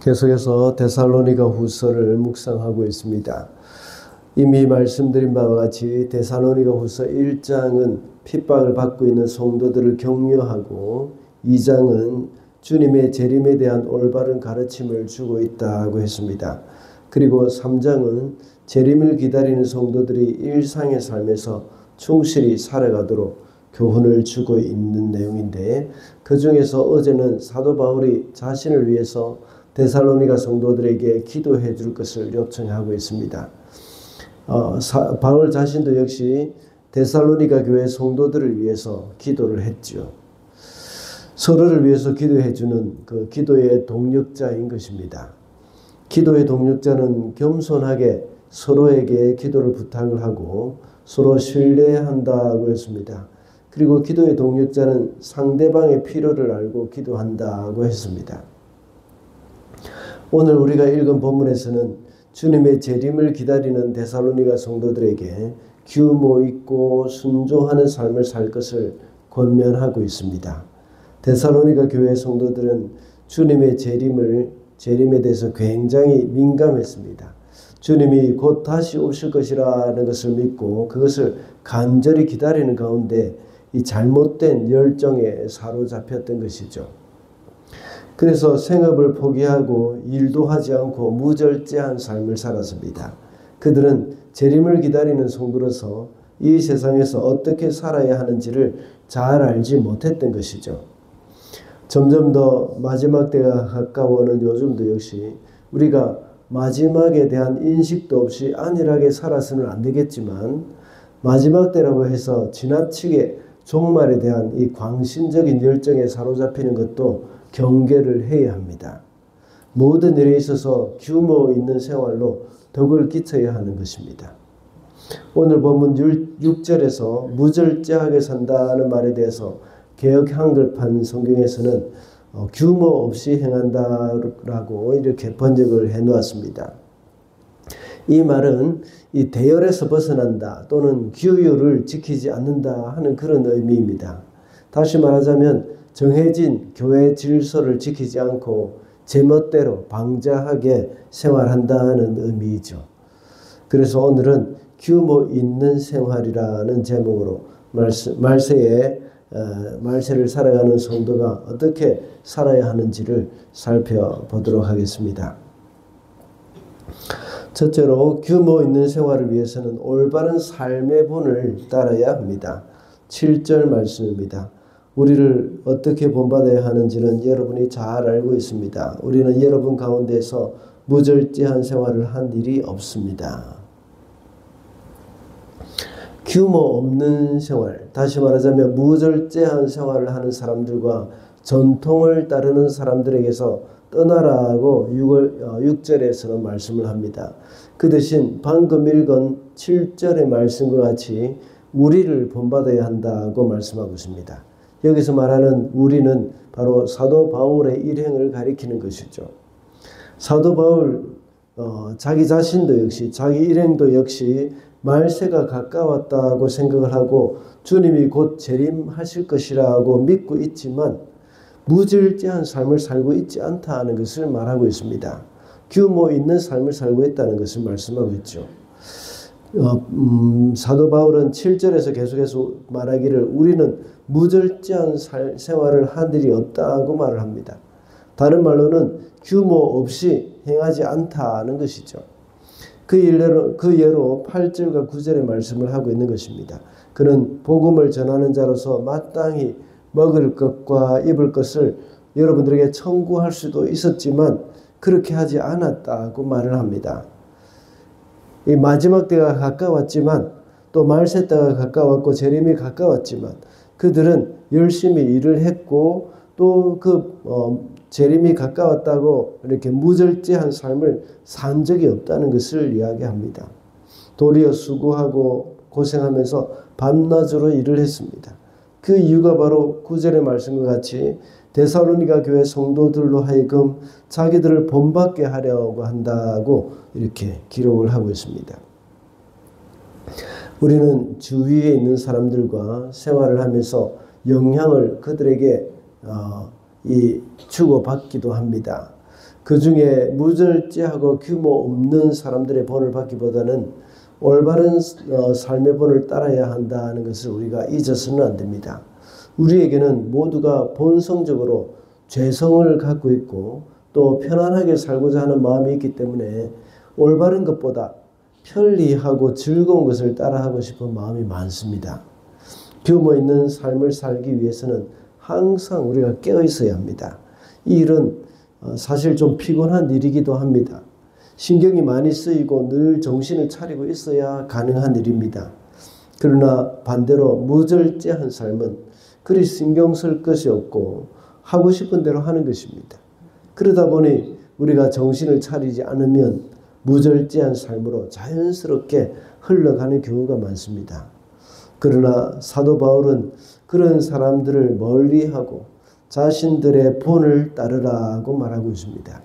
계속해서 데살로니가 후서를 묵상하고 있습니다. 이미 말씀드린 바와 같이 데살로니가 후서 1장은 핍박을 받고 있는 성도들을 격려하고 2장은 주님의 재림에 대한 올바른 가르침을 주고 있다고 했습니다. 그리고 3장은 재림을 기다리는 성도들이 일상의 삶에서 충실히 살아가도록 교훈을 주고 있는 내용인데, 그 중에서 어제는 사도 바울이 자신을 위해서 데살로니가 성도들에게 기도해 줄 것을 요청하고 있습니다. 바울 자신도 역시 데살로니가 교회 성도들을 위해서 기도를 했죠. 서로를 위해서 기도해 주는 그 기도의 동력자인 것입니다. 기도의 동력자는 겸손하게 서로에게 기도를 부탁을 하고 서로 신뢰한다고 했습니다. 그리고 기도의 동력자는 상대방의 필요를 알고 기도한다고 했습니다. 오늘 우리가 읽은 본문에서는 주님의 재림을 기다리는 데살로니가 성도들에게 규모 있고 순종하는 삶을 살 것을 권면하고 있습니다. 데살로니가 교회 성도들은 주님의 재림에 대해서 굉장히 민감했습니다. 주님이 곧 다시 오실 것이라는 것을 믿고 그것을 간절히 기다리는 가운데 이 잘못된 열정에 사로잡혔던 것이죠. 그래서 생업을 포기하고 일도 하지 않고 무절제한 삶을 살았습니다. 그들은 재림을 기다리는 성도로서 이 세상에서 어떻게 살아야 하는지를 잘 알지 못했던 것이죠. 점점 더 마지막 때가 가까워오는 요즘도 역시 우리가 마지막에 대한 인식도 없이 안일하게 살아서는 안 되겠지만, 마지막 때라고 해서 지나치게 종말에 대한 이 광신적인 열정에 사로잡히는 것도 경계를 해야 합니다. 모든 일에 있어서 규모 있는 생활로 덕을 끼쳐야 하는 것입니다. 오늘 본문 6절에서 무절제하게 산다는 말에 대해서 개역 한글판 성경에서는 규모 없이 행한다라고 이렇게 번역을 해 놓았습니다. 이 말은 이 대열에서 벗어난다 또는 규율을 지키지 않는다 하는 그런 의미입니다. 다시 말하자면 정해진 교회 질서를 지키지 않고 제멋대로 방자하게 생활한다는 의미이죠. 그래서 오늘은 규모 있는 생활이라는 제목으로 말세를 살아가는 성도가 어떻게 살아야 하는지를 살펴보도록 하겠습니다. 첫째로 규모 있는 생활을 위해서는 올바른 삶의 본을 따라야 합니다. 7절 말씀입니다. 우리를 어떻게 본받아야 하는지는 여러분이 잘 알고 있습니다. 우리는 여러분 가운데서 무절제한 생활을 한 일이 없습니다. 규모 없는 생활, 다시 말하자면 무절제한 생활을 하는 사람들과 전통을 따르는 사람들에게서 떠나라고 6절에서는 말씀을 합니다. 그 대신 방금 읽은 7절의 말씀과 같이 우리를 본받아야 한다고 말씀하고 있습니다. 여기서 말하는 우리는 바로 사도 바울의 일행을 가리키는 것이죠. 사도 바울 자기 자신도 역시 자기 일행도 역시 말세가 가까웠다고 생각을 하고 주님이 곧 재림하실 것이라고 믿고 있지만 무절제한 삶을 살고 있지 않다는 것을 말하고 있습니다. 규모 있는 삶을 살고 있다는 것을 말씀하고 있죠. 사도 바울은 7절에서 계속해서 말하기를 우리는 무절제한 생활을 한 일이 없다고 말을 합니다. 다른 말로는 규모 없이 행하지 않다는 것이죠. 그 예로 8절과 9절의 말씀을 하고 있는 것입니다. 그는 복음을 전하는 자로서 마땅히 먹을 것과 입을 것을 여러분들에게 청구할 수도 있었지만 그렇게 하지 않았다고 말을 합니다. 이 마지막 때가 가까웠지만 또 말세 때가 가까웠고 재림이 가까웠지만 그들은 열심히 일을 했고 또 재림이 가까웠다고 이렇게 무절제한 삶을 산 적이 없다는 것을 이야기합니다. 도리어 수고하고 고생하면서 밤낮으로 일을 했습니다. 그 이유가 바로 9절의 말씀과 같이 데살로니가 교회 성도들로 하여금 자기들을 본받게 하려고 한다고 이렇게 기록을 하고 있습니다. 우리는 주위에 있는 사람들과 생활을 하면서 영향을 그들에게 주고받기도 합니다. 그 중에 무절제하고 규모 없는 사람들의 본을 받기보다는 올바른 삶의 본을 따라야 한다는 것을 우리가 잊어서는 안 됩니다. 우리에게는 모두가 본성적으로 죄성을 갖고 있고 또 편안하게 살고자 하는 마음이 있기 때문에 올바른 것보다 편리하고 즐거운 것을 따라하고 싶은 마음이 많습니다. 규모 있는 삶을 살기 위해서는 항상 우리가 깨어 있어야 합니다. 이 일은 사실 좀 피곤한 일이기도 합니다. 신경이 많이 쓰이고 늘 정신을 차리고 있어야 가능한 일입니다. 그러나 반대로 무절제한 삶은 그리 신경 쓸 것이 없고 하고 싶은 대로 하는 것입니다. 그러다 보니 우리가 정신을 차리지 않으면 무절제한 삶으로 자연스럽게 흘러가는 경우가 많습니다. 그러나 사도 바울은 그런 사람들을 멀리하고 자신들의 본을 따르라고 말하고 있습니다.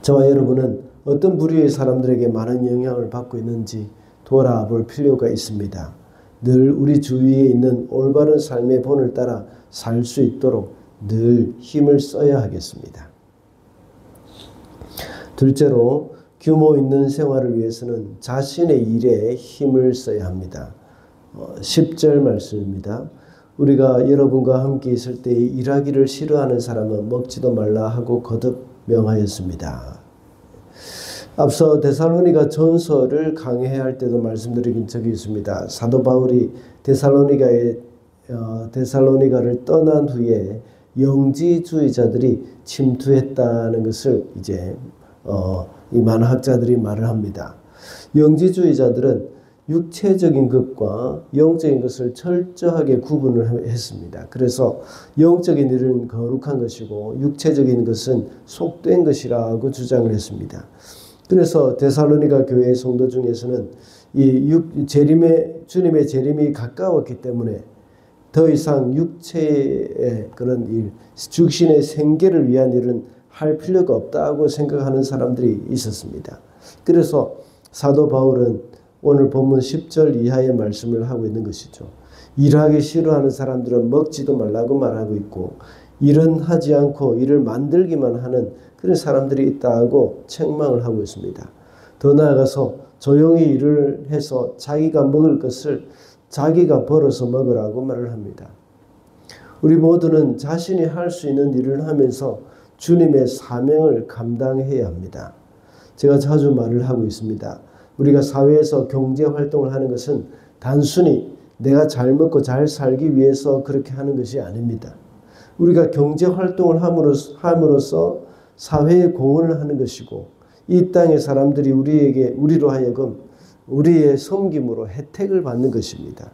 저와 여러분은 어떤 부류의 사람들에게 많은 영향을 받고 있는지 돌아볼 필요가 있습니다. 늘 우리 주위에 있는 올바른 삶의 본을 따라 살 수 있도록 늘 힘을 써야 하겠습니다. 둘째로 규모 있는 생활을 위해서는 자신의 일에 힘을 써야 합니다. 10절 말씀입니다. 우리가 여러분과 함께 있을 때 일하기를 싫어하는 사람은 먹지도 말라 하고 거듭 명하였습니다. 앞서 데살로니가 전서를 강해할 때도 말씀드린 적이 있습니다. 사도 바울이 데살로니가를 떠난 후에 영지주의자들이 침투했다는 것을 이제 이 많은 학자들이 말을 합니다. 영지주의자들은 육체적인 것과 영적인 것을 철저하게 구분을 했습니다. 그래서 영적인 일은 거룩한 것이고 육체적인 것은 속된 것이라고 주장을 했습니다. 그래서 데살로니가 교회의 성도 중에서는 주님의 재림이 가까웠기 때문에 더 이상 육체의 그런 일, 육신의 생계를 위한 일은 할 필요가 없다고 생각하는 사람들이 있었습니다. 그래서 사도 바울은 오늘 본문 10절 이하의 말씀을 하고 있는 것이죠. 일하기 싫어하는 사람들은 먹지도 말라고 말하고 있고 일은 하지 않고 일을 만들기만 하는 그런 사람들이 있다고 책망을 하고 있습니다. 더 나아가서 조용히 일을 해서 자기가 먹을 것을 자기가 벌어서 먹으라고 말을 합니다. 우리 모두는 자신이 할 수 있는 일을 하면서 주님의 사명을 감당해야 합니다. 제가 자주 말을 하고 있습니다. 우리가 사회에서 경제활동을 하는 것은 단순히 내가 잘 먹고 잘 살기 위해서 그렇게 하는 것이 아닙니다. 우리가 경제활동을 함으로써 사회에 공헌을 하는 것이고 이 땅의 사람들이 우리로 하여금 우리의 섬김으로 혜택을 받는 것입니다.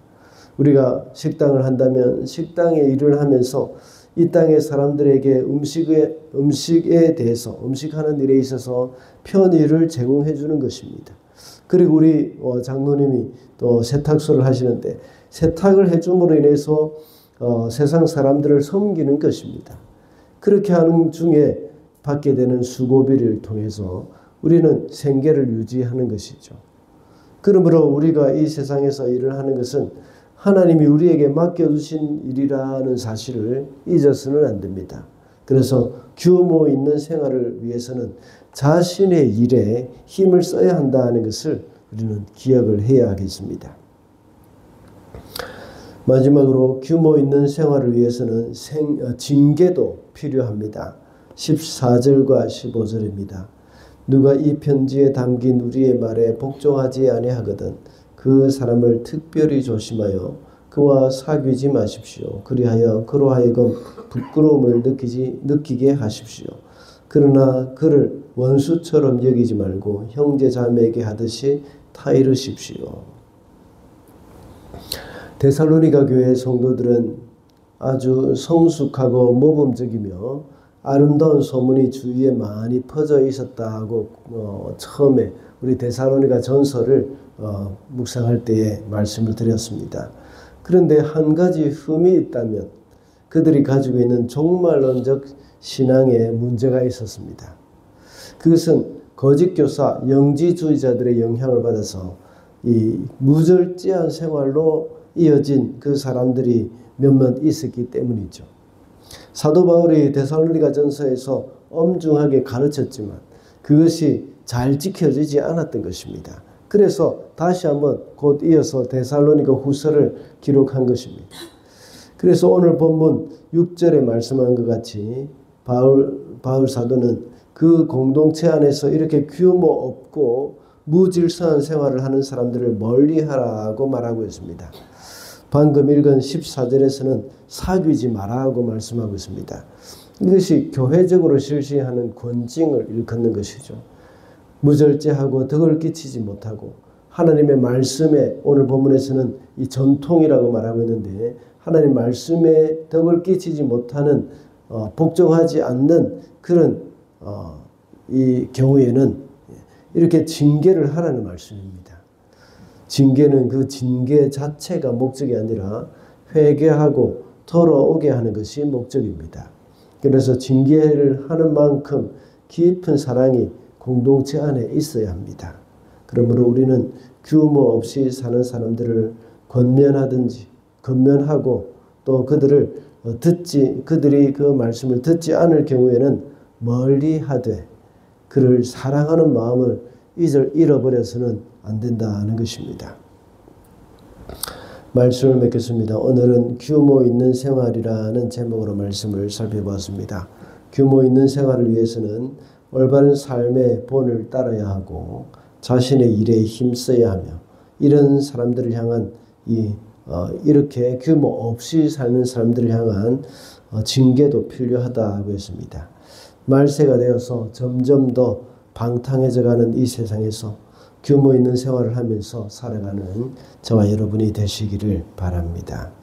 우리가 식당을 한다면 식당의 일을 하면서 이 땅의 사람들에게 음식에 대해서 음식하는 일에 있어서 편의를 제공해 주는 것입니다. 그리고 우리 장로님이 또 세탁소를 하시는데 세탁을 해줌으로 인해서 세상 사람들을 섬기는 것입니다. 그렇게 하는 중에 받게 되는 수고비를 통해서 우리는 생계를 유지하는 것이죠. 그러므로 우리가 이 세상에서 일을 하는 것은 하나님이 우리에게 맡겨주신 일이라는 사실을 잊어서는 안 됩니다. 그래서 규모 있는 생활을 위해서는 자신의 일에 힘을 써야 한다는 것을 우리는 기억을 해야 하겠습니다. 마지막으로 규모 있는 생활을 위해서는 징계도 필요합니다. 14절과 15절입니다. 누가 이 편지에 담긴 우리의 말에 복종하지 아니하거든 그 사람을 특별히 조심하여 그와 사귀지 마십시오. 그리하여 그로 하여금 부끄러움을 느끼게 하십시오. 그러나 그를 원수처럼 여기지 말고 형제 자매에게 하듯이 타이르십시오. 데살로니가 교회의 성도들은 아주 성숙하고 모범적이며 아름다운 소문이 주위에 많이 퍼져 있었다고 처음에 우리 데살로니가 전서를 묵상할 때에 말씀을 드렸습니다. 그런데 한 가지 흠이 있다면 그들이 가지고 있는 종말론적 신앙에 문제가 있었습니다. 그것은 거짓 교사, 영지주의자들의 영향을 받아서 이 무절제한 생활로 이어진 그 사람들이 몇몇 있었기 때문이죠. 사도 바울이 데살로니가 전서에서 엄중하게 가르쳤지만 그것이 잘 지켜지지 않았던 것입니다. 그래서 다시 한번 곧 이어서 데살로니가 후서를 기록한 것입니다. 그래서 오늘 본문 6절에 말씀한 것 같이 바울 사도는 그 공동체 안에서 이렇게 규모 없고 무질서한 생활을 하는 사람들을 멀리하라고 말하고 있습니다. 방금 읽은 14절에서는 사귀지 마라고 말씀하고 있습니다. 이것이 교회적으로 실시하는 권징을 일컫는 것이죠. 무절제하고 덕을 끼치지 못하고 하나님의 말씀에 오늘 본문에서는 이 전통이라고 말하고 있는데 하나님 말씀에 덕을 끼치지 못하는 복종하지 않는 그런 이 경우에는 이렇게 징계를 하라는 말씀입니다. 징계는 그 징계 자체가 목적이 아니라 회개하고 돌아오게 하는 것이 목적입니다. 그래서 징계를 하는 만큼 깊은 사랑이 공동체 안에 있어야 합니다. 그러므로 우리는 규모 없이 사는 사람들을 권면하고 또 그들이 그 말씀을 듣지 않을 경우에는 멀리하되 그를 사랑하는 마음을 잃어버려서는 안 된다는 것입니다. 말씀을 맺겠습니다. 오늘은 규모 있는 생활이라는 제목으로 말씀을 살펴보았습니다. 규모 있는 생활을 위해서는 올바른 삶의 본을 따라야 하고 자신의 일에 힘써야 하며 이런 사람들을 향한 이렇게 규모 없이 사는 사람들을 향한 징계도 필요하다고 했습니다. 말세가 되어서 점점 더 방탕해져가는 이 세상에서 규모 있는 생활을 하면서 살아가는 저와 여러분이 되시기를 바랍니다.